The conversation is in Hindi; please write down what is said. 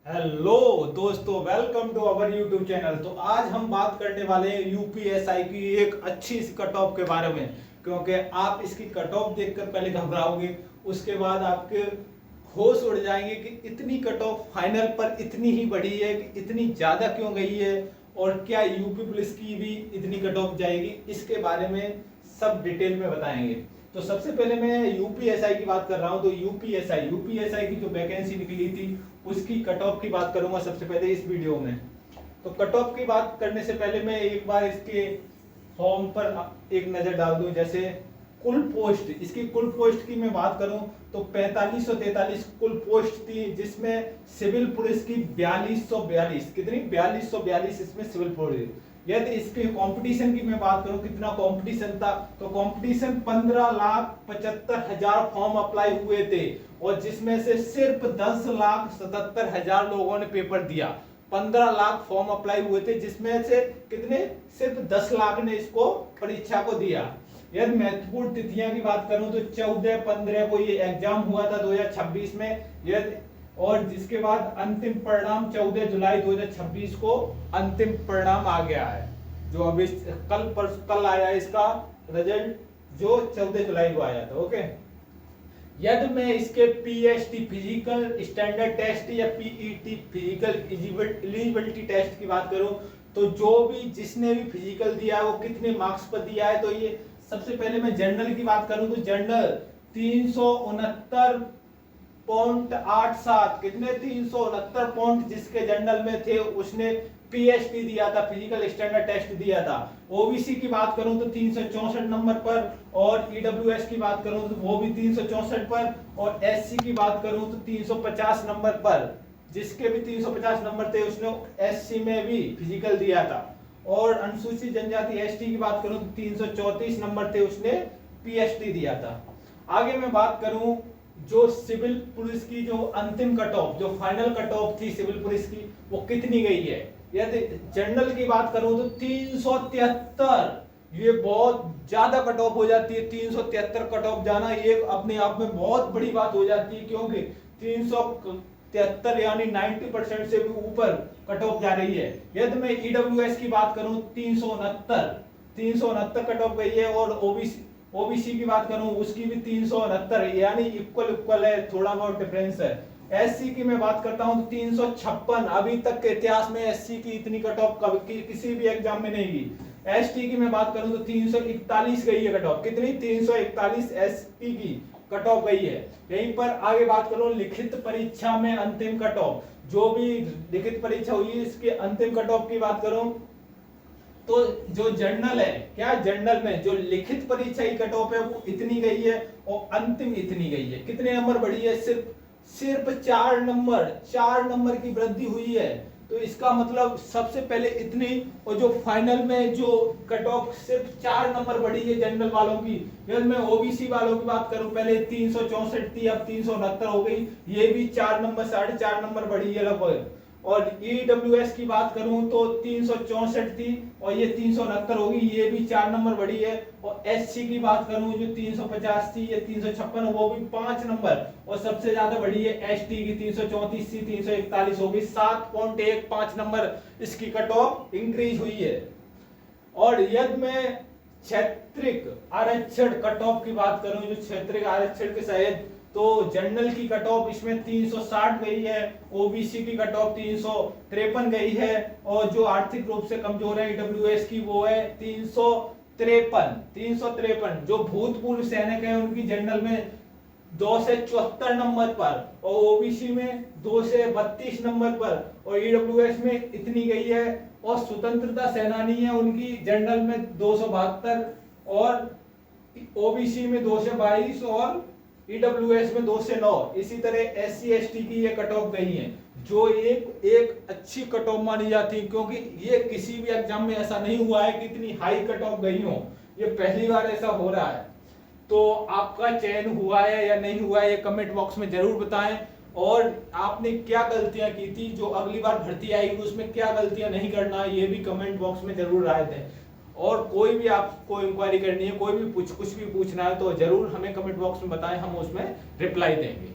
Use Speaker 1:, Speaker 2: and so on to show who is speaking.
Speaker 1: हेलो दोस्तों, welcome to our YouTube channel. तो आज हम बात करने वाले हैं यूपीएसआई की एक अच्छी सी कट ऑफ के बारे में, क्योंकि आप इसकी कट ऑफ देखकर पहले घबराओगे, उसके बाद आपके होश उड़ जाएंगे कि इतनी कट ऑफ फाइनल पर इतनी ही बढ़ी है कि इतनी ज़्यादा क्यों गई है और क्या यूपी पुलिस की भी इतनी कट ऑफ जाएगी, इसके बारे में सब डिटेल में बताएंगे। तो सबसे पहले मैं यूपीएसआई की बात कर रहा हूं। तो यूपीएसआई की जो वैकेंसी निकली थी उसकी कट ऑफ की बात करूंगा सबसे पहले इस वीडियो में। तो कट ऑफ की बात करने से पहले मैं एक बार इसके फॉर्म पर एक नजर डाल दूं। जैसे कुल पोस्ट, इसकी कुल पोस्ट की मैं बात करूं तो 4543 कुल पोस्ट थी, जिसमें सिविल पुलिस की 4242, कितनी 4242 इसमें सिविल पुलिस। यदि इसके कंपटीशन की मैं बात करूं कितना कंपटीशन था, तो कंपटीशन 15,75,000 फॉर्म अप्लाई हुए थे और जिसमें से सिर्फ 10,77,000 लोगों ने पेपर दिया। 15 लाख फॉर्म अप्लाई हुए थे, जिसमें से कितने, सिर्फ 10 लाख ने इसको परीक्षा को दिया। यदि महत्वपूर्ण तिथियां की बात करूं तो 14-15 को ये एग्जाम हुआ था 2026 में, यदि और जिसके बाद अंतिम परिणाम 14 जुलाई 2026 को अंतिम परिणाम आ गया है, जो अभी कल आया इसका रिजल्ट, जो 14 जुलाई को आया था। ओके, यदि मैं इसके पीएसटी फिजिकल स्टैंडर्ड टेस्ट या पीईटी फिजिकल एलिजिबिलिटी टेस्ट की बात करूं तो जो भी जिसने भी फिजिकल दिया है वो कितने मार्क्स पर दिया है, तो ये सबसे पहले मैं जनरल की बात करूं तो जनरल 369.87, कितने 369 पॉइंट जिसके जनरल में थे उसने पीएसटी दिया था, फिजिकल स्टैंडर्ड टेस्ट दिया था। ओबीसी की बात करूं तो 364 नंबर पर, और ईडब्ल्यूएस की बात करूं तो वो भी 364 पर, और एससी की बात करूं तो 350 नंबर पर, जिसके भी 350 नंबर थे उसने एससी में भी फिजिकल दिया था। और अनुसूचित जनजाति एसटी की बात करूं तो 334 नंबर थे, उसने पीएसटी दिया था। आगे मैं बात करूं जो सिविल पुलिस की जो अंतिम कट ऑफ, जो फाइनल कट ऑफ थी सिविल पुलिस की, वो कितनी गई है। यदि जनरल की बात करूं तो 373, ये बहुत ज्यादा कट ऑफ हो जाती है। 373 कट ऑफ जाना ये अपने आप में बहुत बड़ी बात हो जाती है, क्योंकि 373 यानी 90% से भी ऊपर कट ऑफ जा रही है। यदि मैं ईडब्ल्यूएस की बात करूं 369 कट ऑफ गई है, और ओबीसी की बात करूं उसकी भी 369, यानी इक्वल है, थोड़ा बहुत डिफरेंस है। एससी की मैं बात करता हूं तो 356, अभी तक के इतिहास में एससी की इतनी कट ऑफ किसी भी एग्जाम में नहीं गई। एसटी की मैं बात करूं तो 341 गई है कट ऑफ, कितनी 341 एसटी की कट ऑफ गई है। यहीं पर आगे बात करूं लिखित परीक्षा में अंतिम कट ऑफ, जो भी लिखित परीक्षा हुई है इसके अंतिम कट ऑफ की बात करूं तो जो जर्नल है, क्या जर्नल में जो लिखित परीक्षा की कट ऑफ है वो इतनी गई है और अंतिम इतनी गई है। कितने नंबर बढ़ी है, सिर्फ 4 नंबर की वृद्धि हुई है। तो इसका मतलब सबसे पहले इतनी, और जो फाइनल में जो कट ऑफ सिर्फ 4 नंबर बढ़ी है जनरल वालों की। यदि मैं ओबीसी वालों की बात करूं, पहले 364 थी, अब 369 हो गई, ये भी 4 नंबर 4.5 नंबर बढ़ी है लगभग। और ईडब्ल्यूएस की बात करूं तो 364 थी और ये 369 होगी, ये भी 4 नंबर बढ़ी है। और एससी की बात करूं जो 350 थी, ये 356, वो भी 5 नंबर, और सबसे ज्यादा बढ़ी है एसटी की 334 थी, 341 होगी, 7.15 नंबर इसकी कट ऑफ इंक्रीज हुई है। और यदि मैं क्षेत्रीय आरक्षण कट ऑफ की बात करूं, जो क्षेत्रीय आरक्षण के तहत तो जनरल की कट ऑफ इसमें 360 गई है, ओबीसी की कट ऑफ 353 गई है, और जो आर्थिक रूप से कमजोर है ईडब्ल्यूएस की वो है 353। जो भूतपूर्व सैनिक है उनकी जनरल में 2 से 74 नंबर पर, और ओबीसी में 2 से 32 नंबर पर, और ईडब्ल्यूएस में इतनी गई है। और स्वतंत्रता सेनानी है उनकी जनरल में 272, और ओबीसी में 2 से 22, और ईडब्ल्यूएस में 2 से 9। इसी तरह एससी एसटी की ये कट ऑफ गई है, जो एक अच्छी कट ऑफ मानी जाती है, क्योंकि ये किसी भी एग्जाम में ऐसा नहीं हुआ है कि इतनी हाई कट ऑफ गई हो, ये पहली बार ऐसा हो रहा है। तो आपका चयन हुआ है या नहीं हुआ है ये कमेंट बॉक्स में जरूर बताएं, और आपने क्या गलतियां की थी, जो अगली बार भर्ती आएगी उसमें क्या गलतियां नहीं करना है, ये भी कमेंट बॉक्स में जरूर राय दें। और कोई भी आपको इंक्वायरी करनी है, कोई भी कुछ भी पूछना है तो जरूर हमें कमेंट बॉक्स में बताएं, हम उसमें रिप्लाई देंगे।